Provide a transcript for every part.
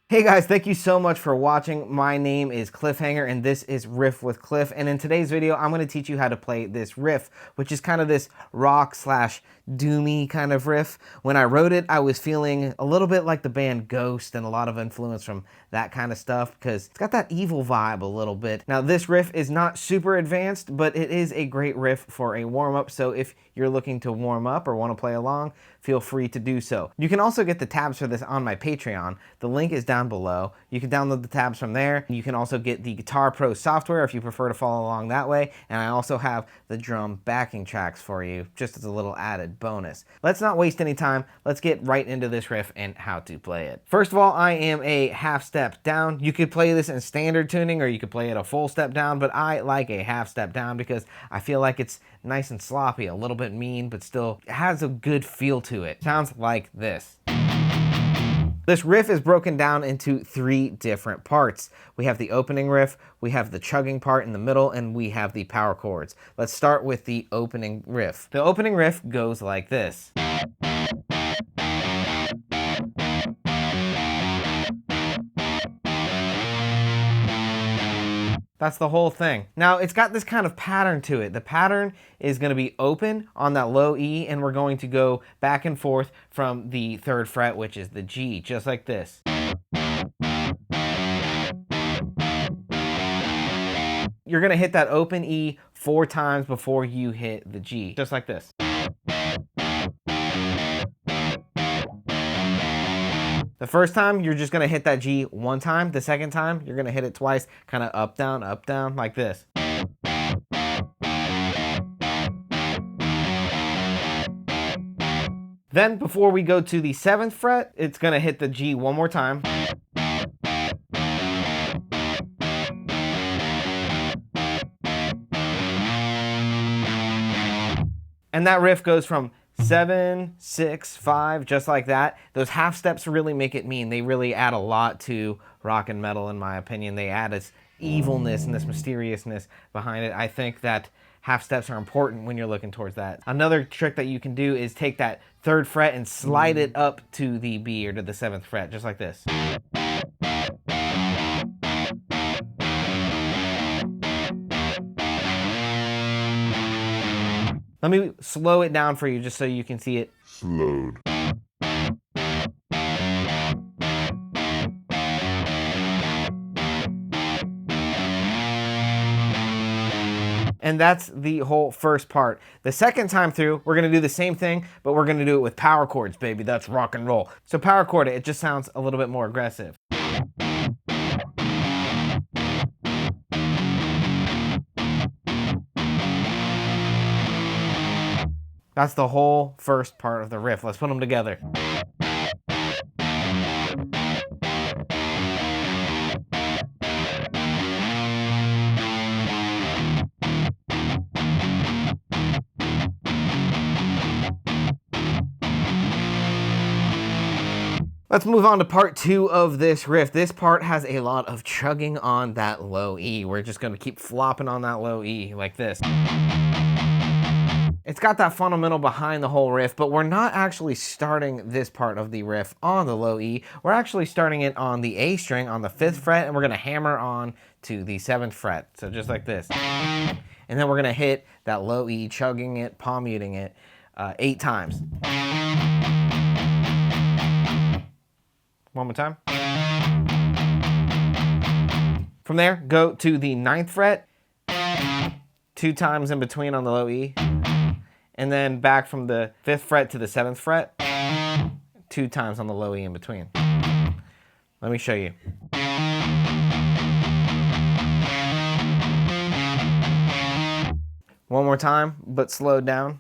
Hey guys, thank you so much for watching. My name is Cliffhanger and this is Riff with Cliff. And in today's video, I'm going to teach you how to play this riff, which is kind of this rock slash doomy kind of riff. When I wrote it, I was feeling a little bit like the band Ghost and a lot of influence from that kind of stuff because it's got that evil vibe a little bit. Now this riff is not super advanced, but it is a great riff for a warm-up. So if you're looking to warm up or want to play along, feel free to do so. You can also get the tabs for this on my Patreon. The link is down below. You can download the tabs from there. You can also get the Guitar Pro software if you prefer to follow along that way. And I also have the drum backing tracks for you, just as a little added bonus. Let's not waste any time. Let's get right into this riff and how to play it. First of all, I am a half step down. You could play this in standard tuning or you could play it a full step down, but I like a half step down because I feel like it's nice and sloppy, a little bit mean, but still has a good feel to it. Sounds like this. This riff is broken down into 3 different parts. We have the opening riff, we have the chugging part in the middle, and we have the power chords. Let's start with the opening riff. The opening riff goes like this. That's the whole thing. Now it's got this kind of pattern to it. The pattern is going to be open on that low E, and we're going to go back and forth from the 3rd fret, which is the G, just like this. You're going to hit that open E 4 times before you hit the G, just like this. The first time, you're just gonna hit that G 1 time. The second time, you're gonna hit it twice, kind of up, down, like this. Then, before we go to the 7th fret, it's gonna hit the G 1 more time. And that riff goes from 7, 6, 5, just like that. Those half steps really make it mean. They really add a lot to rock and metal, in my opinion. They add this evilness and this mysteriousness behind it. I think that half steps are important when you're looking towards that. Another trick that you can do is take that 3rd fret and slide it up to the B or to the 7th fret, just like this. Let me slow it down for you just so you can see it slowed. And that's the whole first part. The second time through, we're gonna do the same thing, but we're gonna do it with power chords, baby. That's rock and roll. So power chord it just sounds a little bit more aggressive. That's the whole first part of the riff. Let's put them together. Let's move on to part 2 of this riff. This part has a lot of chugging on that low E. We're just gonna keep flopping on that low E like this. It's got that fundamental behind the whole riff, but we're not actually starting this part of the riff on the low E. We're actually starting it on the A string on the 5th fret, and we're gonna hammer on to the 7th fret. So just like this. And then we're gonna hit that low E, chugging it, palm muting it 8 times. One more time. From there, go to the 9th fret, 2 times in between on the low E. And then back from the 5th fret to the 7th fret, 2 times on the low E in between. Let me show you. One more time, but slowed down.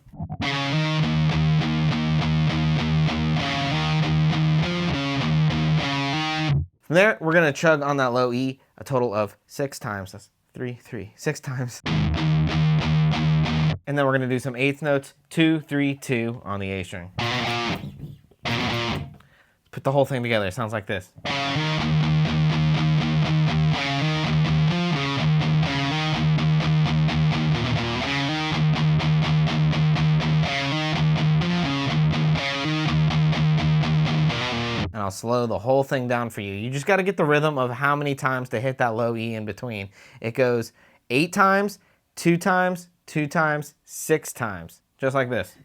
From there, we're gonna chug on that low E a total of 6 times. That's 3, 3, 6 times. And then we're gonna do some eighth notes, 2, 3, 2 on the A string. Put the whole thing together, it sounds like this. And I'll slow the whole thing down for you. You just got to get the rhythm of how many times to hit that low E in between. It goes 8 times, 2 times, 2 times, 6 times, just like this.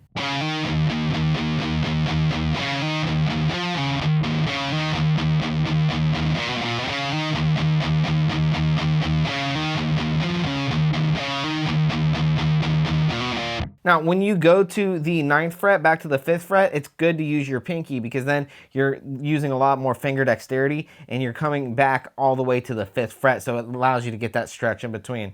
Now, when you go to the 9th fret back to the 5th fret, it's good to use your pinky because then you're using a lot more finger dexterity and you're coming back all the way to the 5th fret, so it allows you to get that stretch in between.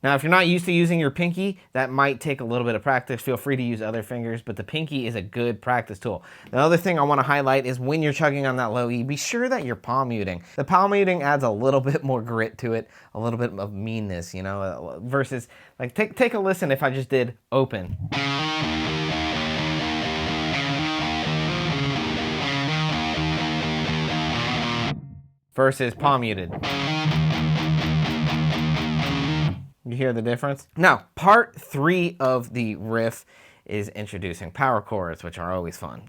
Now, if you're not used to using your pinky, that might take a little bit of practice. Feel free to use other fingers, but the pinky is a good practice tool. The other thing I want to highlight is when you're chugging on that low E, be sure that you're palm muting. The palm muting adds a little bit more grit to it, a little bit of meanness, you know, versus, like, take a listen if I just did open. Versus palm muted. You hear the difference? Now, part 3 of the riff is introducing power chords, which are always fun.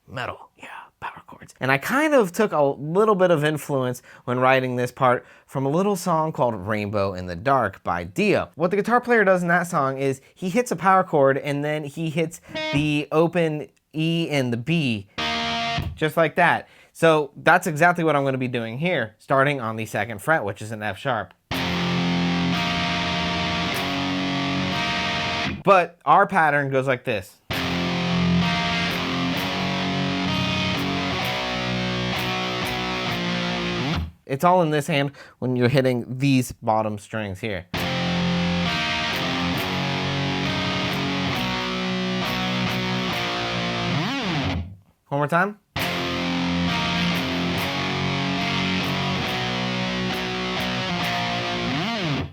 Metal, yeah, power chords. And I kind of took a little bit of influence when writing this part from a little song called Rainbow in the Dark by Dio. What the guitar player does in that song is he hits a power chord and then he hits the open E and the B, just like that. So that's exactly what I'm going to be doing here, starting on the 2nd fret, which is an F sharp. But our pattern goes like this. It's all in this hand when you're hitting these bottom strings here. One more time.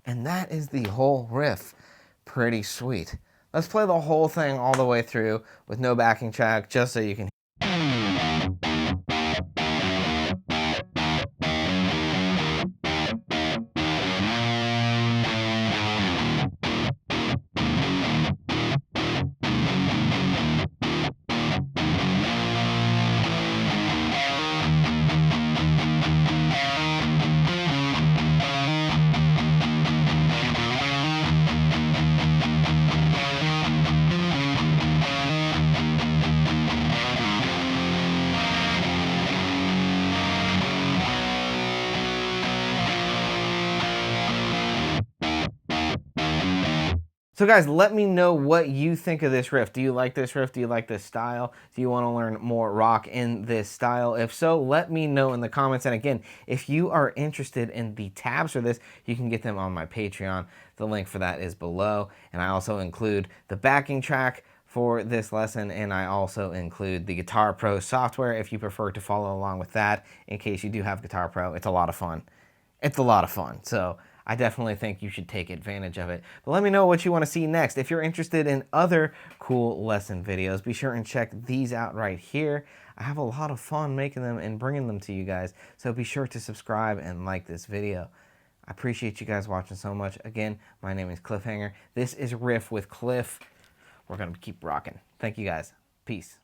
And that is the whole riff. Pretty sweet. Let's play the whole thing all the way through with no backing track, just so you can. So guys, let me know what you think of this riff. Do you like this riff? Do you like this style? Do you want to learn more rock in this style? If so, let me know in the comments. And again, if you are interested in the tabs for this, you can get them on my Patreon. The link for that is below. And I also include the backing track for this lesson, and I also include the Guitar Pro software if you prefer to follow along with that in case you do have Guitar Pro. It's a lot of fun. It's a lot of fun. So I definitely think you should take advantage of it. But let me know what you want to see next. If you're interested in other cool lesson videos, be sure and check these out right here. I have a lot of fun making them and bringing them to you guys. So be sure to subscribe and like this video. I appreciate you guys watching so much. Again, my name is Cliffhanger. This is Riff with Cliff. We're going to keep rocking. Thank you guys. Peace.